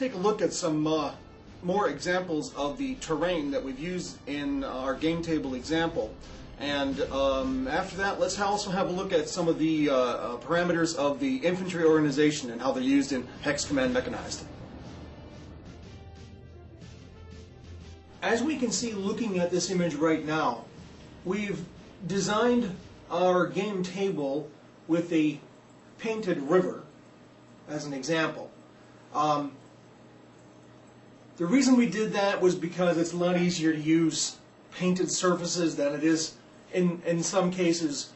take a look at some more examples of the terrain that we've used in our game table example. And after that, let's also have a look at some of the parameters of the infantry organization and how they're used in Hex Command Mechanized. As we can see looking at this image right now, we've designed our game table with a painted river as an example. The reason we did that was because it's a lot easier to use painted surfaces than it is in some cases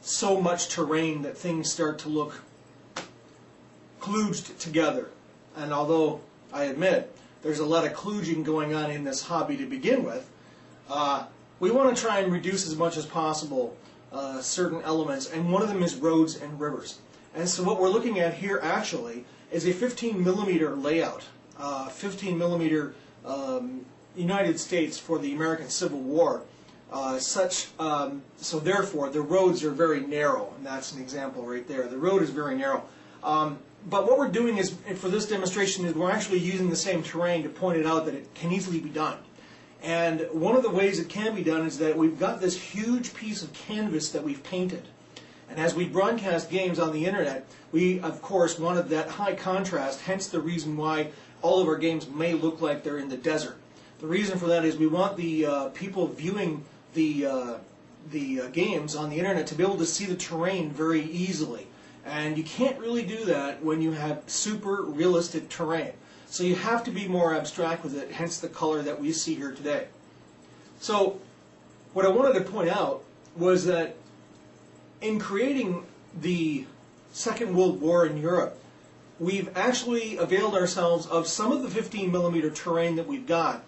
so much terrain that things start to look kludged together. And although I admit there's a lot of kludging going on in this hobby to begin with, we want to try and reduce as much as possible certain elements, and one of them is roads and rivers. And so what we're looking at here actually is a 15 millimeter layout, 15 millimeter United States for the American Civil War. So therefore the roads are very narrow, and that's an example right there. The road is very narrow. But what we're doing is, for this demonstration, is we're actually using the same terrain to point it out that it can easily be done. And one of the ways it can be done is that we've got this huge piece of canvas that we've painted. And as we broadcast games on the internet, we of course wanted that high contrast, hence the reason why all of our games may look like they're in the desert. The reason for that is we want the people viewing the games on the internet to be able to see the terrain very easily. And you can't really do that when you have super realistic terrain. So you have to be more abstract with it, hence the color that we see here today. So what I wanted to point out was that in creating the Second World War in Europe, we've actually availed ourselves of some of the 15 millimeter terrain that we've got,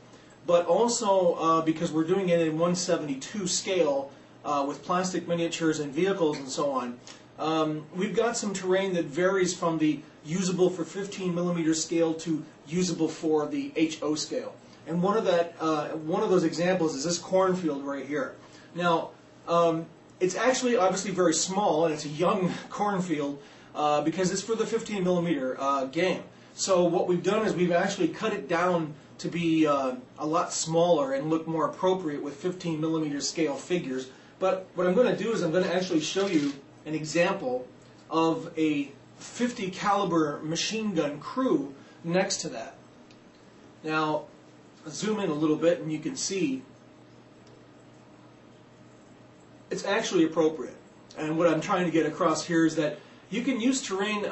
but also because we're doing it in 1/72 scale with plastic miniatures and vehicles and so on, we've got some terrain that varies from the usable for 15 millimeter scale to usable for the HO scale. And one of those examples is this cornfield right here. Now, it's actually obviously very small, and it's a young cornfield because it's for the 15 millimeter game. So what we've done is we've actually cut it down to be a lot smaller and look more appropriate with 15 millimeter scale figures. But what I'm going to do is I'm going to actually show you an example of a 50 caliber machine gun crew next to that. Now, zoom in a little bit and you can see it's actually appropriate. And what I'm trying to get across here is that you can use terrain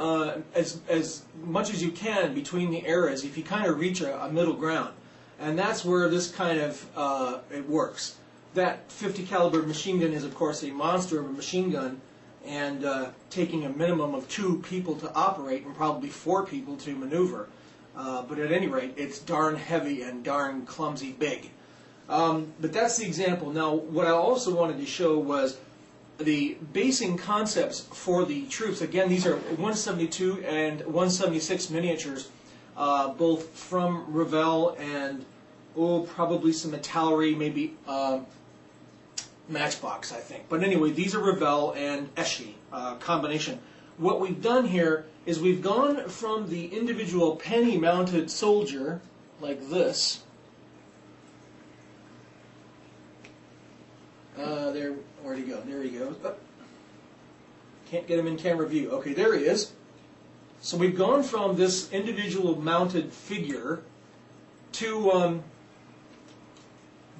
as much as you can between the eras if you kind of reach a middle ground. And that's where this kind of it works. That 50 caliber machine gun is of course a monster of a machine gun, and taking a minimum of 2 people to operate and probably 4 people to maneuver. But at any rate, it's darn heavy and darn clumsy big. But that's the example. Now, what I also wanted to show was the basing concepts for the troops. Again, these are 172 and 176 miniatures, both from Revell and probably some Metallery, maybe Matchbox, I think. But anyway, these are Revell and Eschi combination. What we've done here is we've gone from the individual penny-mounted soldier, like this. Where'd he go? There he goes. Oh. Can't get him in camera view. Okay, there he is. So we've gone from this individual mounted figure to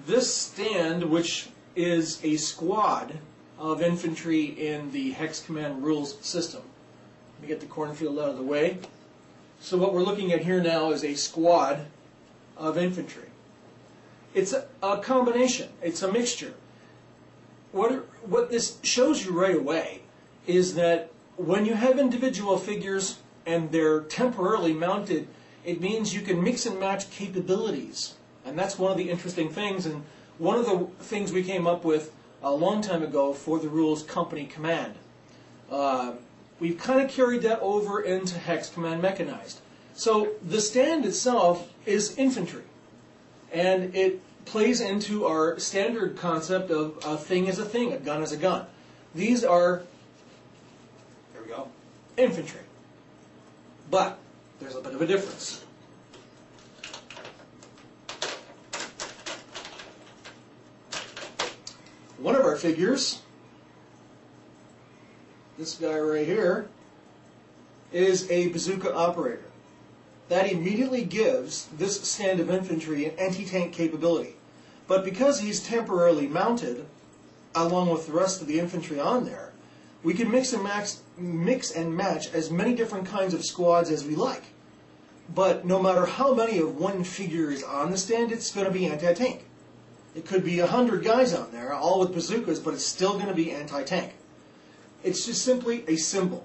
this stand, which is a squad of infantry in the Hex Command rules system. Let me get the cornfield out of the way. So what we're looking at here now is a squad of infantry. It's a combination. It's a mixture. What this shows you right away is that when you have individual figures and they're temporarily mounted, it means you can mix and match capabilities. And that's one of the interesting things, and one of the things we came up with a long time ago for the rules company command. We've kind of carried that over into Hex Command Mechanized. So the stand itself is infantry, and it plays into our standard concept of a thing is a thing, a gun is a gun. These are, there we go, infantry. But there's a bit of a difference. One of our figures, this guy right here, is a bazooka operator. That immediately gives this stand of infantry an anti-tank capability. But because he's temporarily mounted, along with the rest of the infantry on there, we can mix and match as many different kinds of squads as we like. But no matter how many of one figure is on the stand, it's going to be anti-tank. It could be 100 guys on there, all with bazookas, but it's still going to be anti-tank. It's just simply a symbol.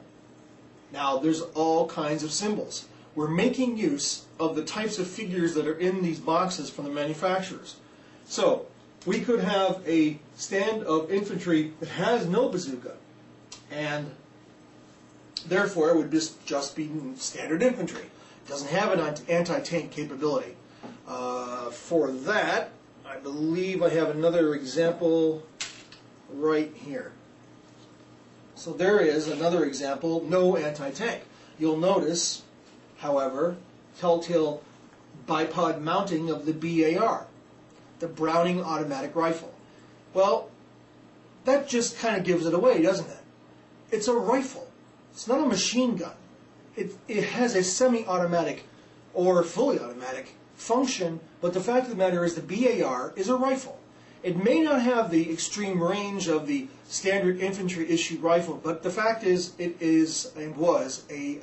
Now, there's all kinds of symbols. We're making use of the types of figures that are in these boxes from the manufacturers. So, we could have a stand of infantry that has no bazooka, and therefore it would just be standard infantry. It doesn't have an anti-tank capability. For that, I believe I have another example right here. So there is another example, no anti-tank. You'll notice, however, telltale bipod mounting of the BAR, the Browning automatic rifle. Well, that just kind of gives it away, doesn't it? It's a rifle. It's not a machine gun. It has a semi-automatic or fully automatic function, but the fact of the matter is the BAR is a rifle. It may not have the extreme range of the standard infantry issued rifle, but the fact is it is and was a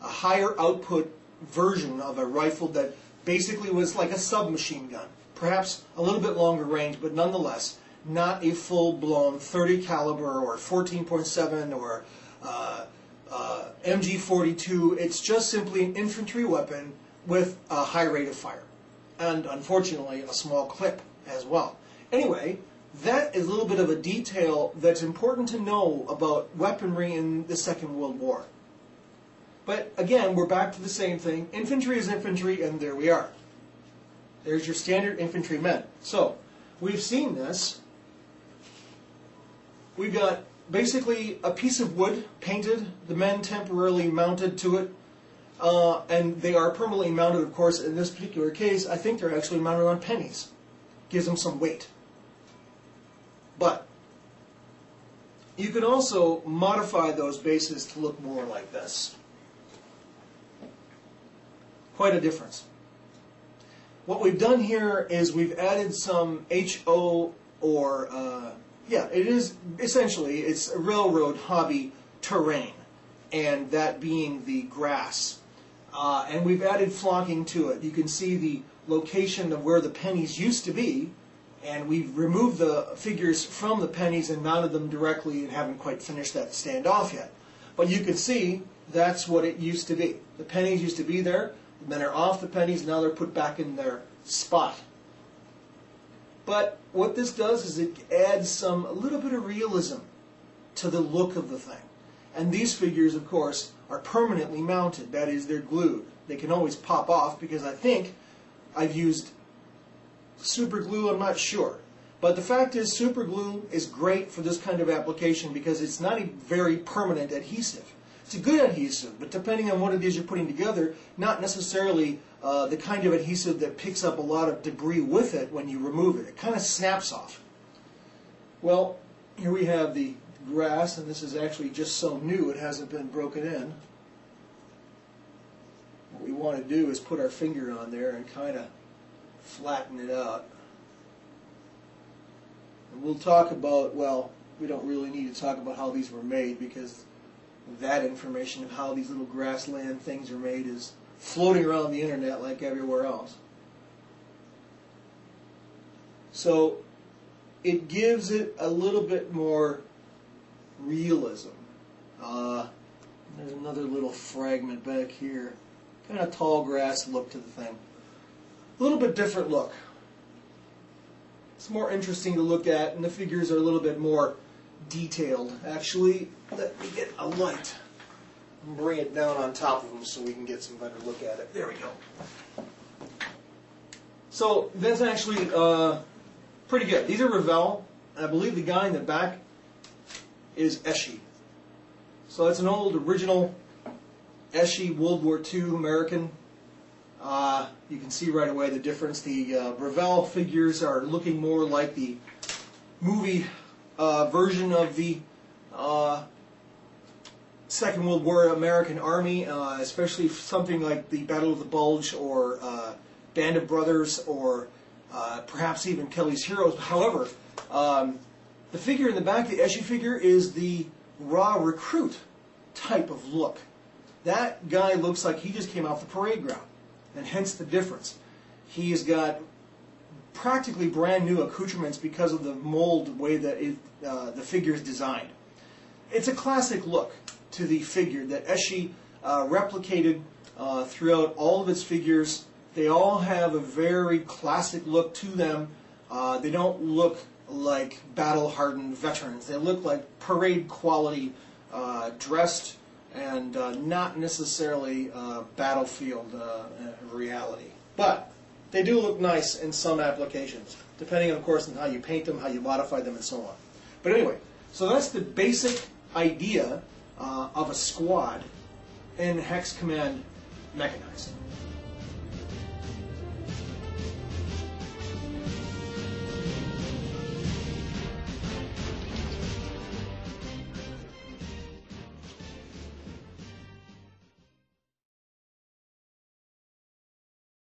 higher output version of a rifle that basically was like a submachine gun. Perhaps a little bit longer range, but nonetheless not a full-blown 30 caliber or 14.7 or MG42. It's just simply an infantry weapon with a high rate of fire, and unfortunately a small clip as well. Anyway, that is a little bit of a detail that's important to know about weaponry in the Second World War. But again, we're back to the same thing. Infantry is infantry, and there we are. There's your standard infantrymen. So, we've seen this. We've got basically a piece of wood painted, the men temporarily mounted to it, and they are permanently mounted, of course. In this particular case, I think they're actually mounted on pennies. Gives them some weight. But you can also modify those bases to look more like this. Quite a difference. What we've done here is we've added some HO or, it is essentially, it's a railroad hobby terrain, and that being the grass. And we've added flocking to it. You can see the location of where the pennies used to be, and we've removed the figures from the pennies and mounted them directly and haven't quite finished that standoff yet. But you can see that's what it used to be. The pennies used to be there, the men are off the pennies, now they're put back in their spot. But what this does is it adds a little bit of realism to the look of the thing. And these figures, of course, are permanently mounted. That is, they're glued. They can always pop off because I think I've used super glue, I'm not sure. But the fact is, super glue is great for this kind of application because it's not a very permanent adhesive. It's a good adhesive, but depending on what it is you're putting together, not necessarily the kind of adhesive that picks up a lot of debris with it when you remove it. It kind of snaps off. Well, here we have the grass, and this is actually just so new it hasn't been broken in. What we want to do is put our finger on there and kind of flatten it out. And we'll talk about, well, we don't really need to talk about how these were made because that information of how these little grassland things are made is floating around the internet like everywhere else. So it gives it a little bit more realism. There's another little fragment back here. Kind of tall grass look to the thing. A little bit different look. It's more interesting to look at, and the figures are a little bit more detailed. Actually, let me get a light and bring it down on top of them so we can get some better look at it. There we go. So that's actually pretty good. These are Revell, and I believe the guy in the back is Esche. So it's an old original Esche World War II American. You can see right away the difference. The Revell figures are looking more like the movie version of the Second World War American Army, especially something like the Battle of the Bulge or Band of Brothers or perhaps even Kelly's Heroes. However, the figure in the back, the Eschi figure, is the raw recruit type of look. That guy looks like he just came off the parade ground, and hence the difference. He's got practically brand new accoutrements because of the mold way that the figure is designed. It's a classic look to the figure that Eschi replicated throughout all of its figures. They all have a very classic look to them. They don't look like battle-hardened veterans. They look like parade quality, dressed, and not necessarily battlefield reality. But they do look nice in some applications, depending, of course, on how you paint them, how you modify them, and so on. But anyway, so that's the basic idea of a squad in Hex Command Mechanized.